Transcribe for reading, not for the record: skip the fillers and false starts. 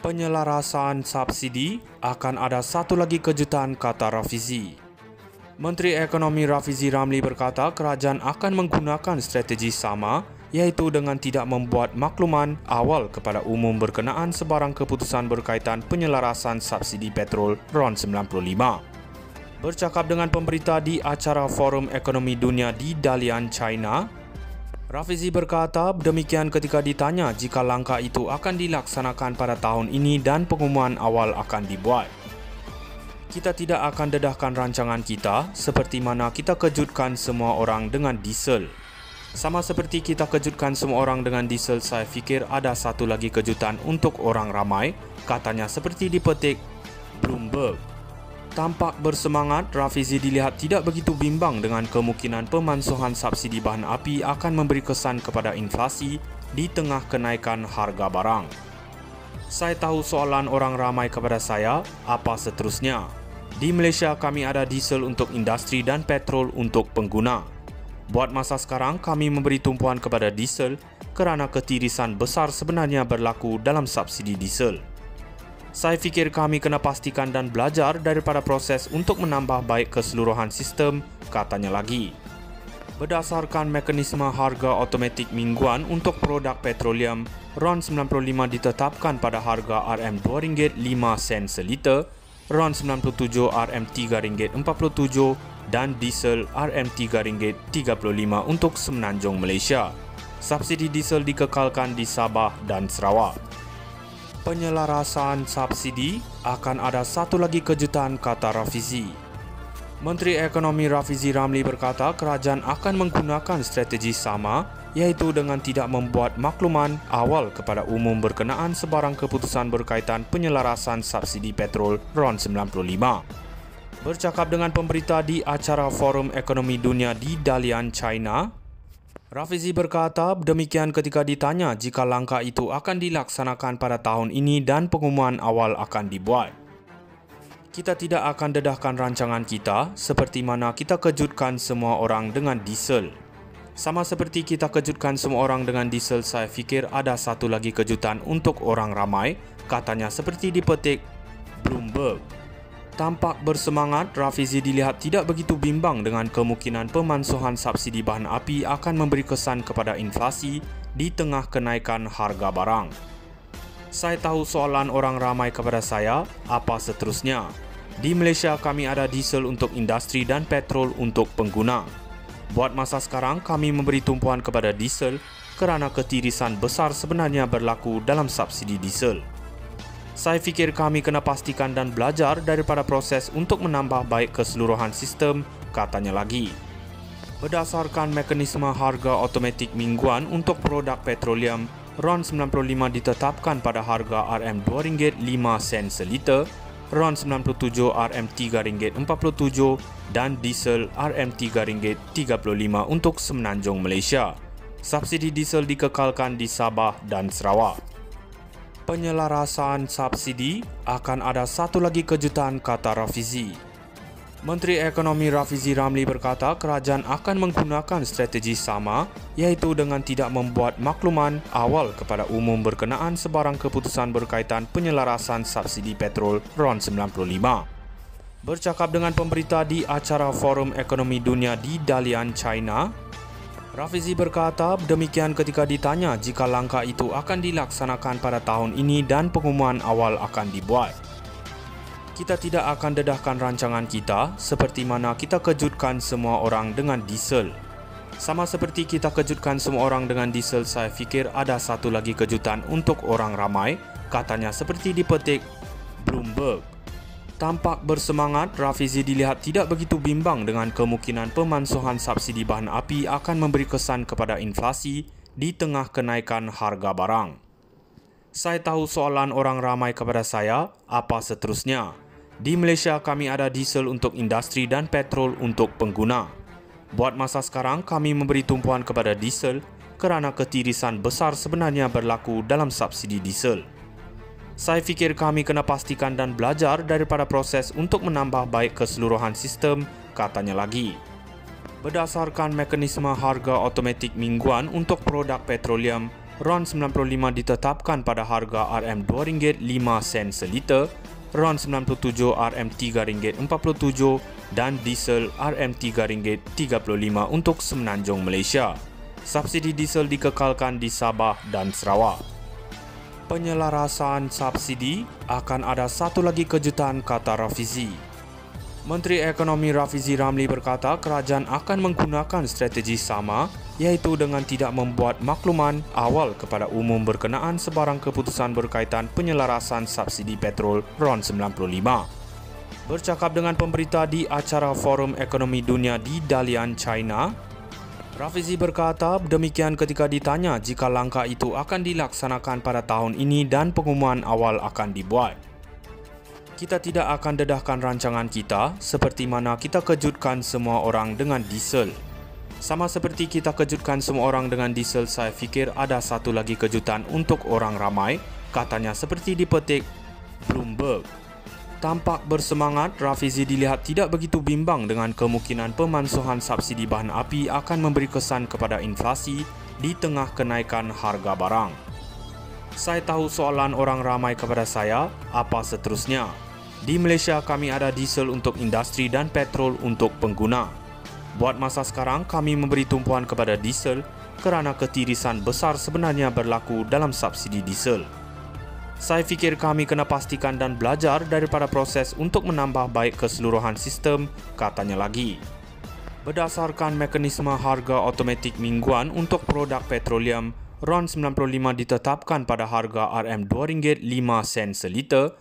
Penyelarasan subsidi, akan ada satu lagi kejutan, kata Rafizi. Menteri Ekonomi Rafizi Ramli berkata kerajaan akan menggunakan strategi sama, iaitu dengan tidak membuat makluman awal kepada umum berkenaan sebarang keputusan berkaitan penyelarasan subsidi petrol RON 95. Bercakap dengan pemberita di acara Forum Ekonomi Dunia di Dalian, China, Rafizi berkata demikian ketika ditanya jika langkah itu akan dilaksanakan pada tahun ini dan pengumuman awal akan dibuat. Kita tidak akan dedahkan rancangan kita seperti mana kita kejutkan semua orang dengan diesel. Sama seperti kita kejutkan semua orang dengan diesel, saya fikir ada satu lagi kejutan untuk orang ramai, katanya seperti dipetik Bloomberg. Tampak bersemangat, Rafizi dilihat tidak begitu bimbang dengan kemungkinan pemansuhan subsidi bahan api akan memberi kesan kepada inflasi di tengah kenaikan harga barang. Saya tahu soalan orang ramai kepada saya, apa seterusnya? Di Malaysia kami ada diesel untuk industri dan petrol untuk pengguna. Buat masa sekarang kami memberi tumpuan kepada diesel kerana ketirisan besar sebenarnya berlaku dalam subsidi diesel. Saya fikir kami kena pastikan dan belajar daripada proses untuk menambah baik keseluruhan sistem, katanya lagi. Berdasarkan mekanisme harga automatik mingguan untuk produk petroleum, RON 95 ditetapkan pada harga RM2.05 seliter, RON 97 RM3.47 dan diesel RM3.35 untuk Semenanjung Malaysia. Subsidi diesel dikekalkan di Sabah dan Sarawak. Penyelarasan subsidi, akan ada satu lagi kejutan, kata Rafizi. Menteri Ekonomi Rafizi Ramli berkata kerajaan akan menggunakan strategi sama, iaitu dengan tidak membuat makluman awal kepada umum berkenaan sebarang keputusan berkaitan penyelarasan subsidi petrol RON 95. Bercakap dengan pemberita di acara Forum Ekonomi Dunia di Dalian, China, Rafizi berkata demikian ketika ditanya jika langkah itu akan dilaksanakan pada tahun ini dan pengumuman awal akan dibuat. Kita tidak akan dedahkan rancangan kita seperti mana kita kejutkan semua orang dengan diesel. Sama seperti kita kejutkan semua orang dengan diesel, saya fikir ada satu lagi kejutan untuk orang ramai, katanya seperti dipetik Bloomberg. Tampak bersemangat, Rafizi dilihat tidak begitu bimbang dengan kemungkinan pemansuhan subsidi bahan api akan memberi kesan kepada inflasi di tengah kenaikan harga barang. Saya tahu soalan orang ramai kepada saya, apa seterusnya? Di Malaysia kami ada diesel untuk industri dan petrol untuk pengguna. Buat masa sekarang kami memberi tumpuan kepada diesel kerana ketirisan besar sebenarnya berlaku dalam subsidi diesel. Saya fikir kami kena pastikan dan belajar daripada proses untuk menambah baik keseluruhan sistem, katanya lagi. Berdasarkan mekanisme harga automatik mingguan untuk produk petroleum, RON 95 ditetapkan pada harga RM2.05 seliter, RON 97 RM3.47 dan diesel RM3.35 untuk Semenanjung Malaysia. Subsidi diesel dikekalkan di Sabah dan Sarawak. Penyelarasan subsidi, akan ada satu lagi kejutan, kata Rafizi. Menteri Ekonomi Rafizi Ramli berkata kerajaan akan menggunakan strategi sama, iaitu dengan tidak membuat makluman awal kepada umum berkenaan sebarang keputusan berkaitan penyelarasan subsidi petrol RON 95. Bercakap dengan pemberita di acara Forum Ekonomi Dunia di Dalian, China, Rafizi berkata demikian ketika ditanya jika langkah itu akan dilaksanakan pada tahun ini dan pengumuman awal akan dibuat. Kita tidak akan dedahkan rancangan kita seperti mana kita kejutkan semua orang dengan diesel. Sama seperti kita kejutkan semua orang dengan diesel, saya fikir ada satu lagi kejutan untuk orang ramai, katanya seperti dipetik Bloomberg. Tampak bersemangat, Rafizi dilihat tidak begitu bimbang dengan kemungkinan pemansuhan subsidi bahan api akan memberi kesan kepada inflasi di tengah kenaikan harga barang. Saya tahu soalan orang ramai kepada saya, apa seterusnya? Di Malaysia kami ada diesel untuk industri dan petrol untuk pengguna. Buat masa sekarang kami memberi tumpuan kepada diesel kerana ketirisan besar sebenarnya berlaku dalam subsidi diesel. Saya fikir kami kena pastikan dan belajar daripada proses untuk menambah baik keseluruhan sistem, katanya lagi. Berdasarkan mekanisme harga automatik mingguan untuk produk petroleum, RON 95 ditetapkan pada harga RM2.05 seliter, RON 97 RM3.47 dan diesel RM3.35 untuk Semenanjung Malaysia. Subsidi diesel dikekalkan di Sabah dan Sarawak. Penyelarasan subsidi akan ada satu lagi kejutan, kata Rafizi. Menteri Ekonomi Rafizi Ramli berkata kerajaan akan menggunakan strategi sama, iaitu dengan tidak membuat makluman awal kepada umum berkenaan sebarang keputusan berkaitan penyelarasan subsidi petrol RON 95. Bercakap dengan pemberita di acara Forum Ekonomi Dunia di Dalian, China, Rafizi berkata demikian ketika ditanya jika langkah itu akan dilaksanakan pada tahun ini dan pengumuman awal akan dibuat. Kita tidak akan dedahkan rancangan kita seperti mana kita kejutkan semua orang dengan diesel. Sama seperti kita kejutkan semua orang dengan diesel, saya fikir ada satu lagi kejutan untuk orang ramai, katanya seperti dipetik Bloomberg. Tampak bersemangat, Rafizi dilihat tidak begitu bimbang dengan kemungkinan pemansuhan subsidi bahan api akan memberi kesan kepada inflasi di tengah kenaikan harga barang. Saya tahu soalan orang ramai kepada saya, apa seterusnya? Di Malaysia kami ada diesel untuk industri dan petrol untuk pengguna. Buat masa sekarang kami memberi tumpuan kepada diesel kerana ketirisan besar sebenarnya berlaku dalam subsidi diesel. Saya fikir kami kena pastikan dan belajar daripada proses untuk menambah baik keseluruhan sistem, katanya lagi. Berdasarkan mekanisme harga automatik mingguan untuk produk petroleum, RON 95 ditetapkan pada harga RM2.05 seliter.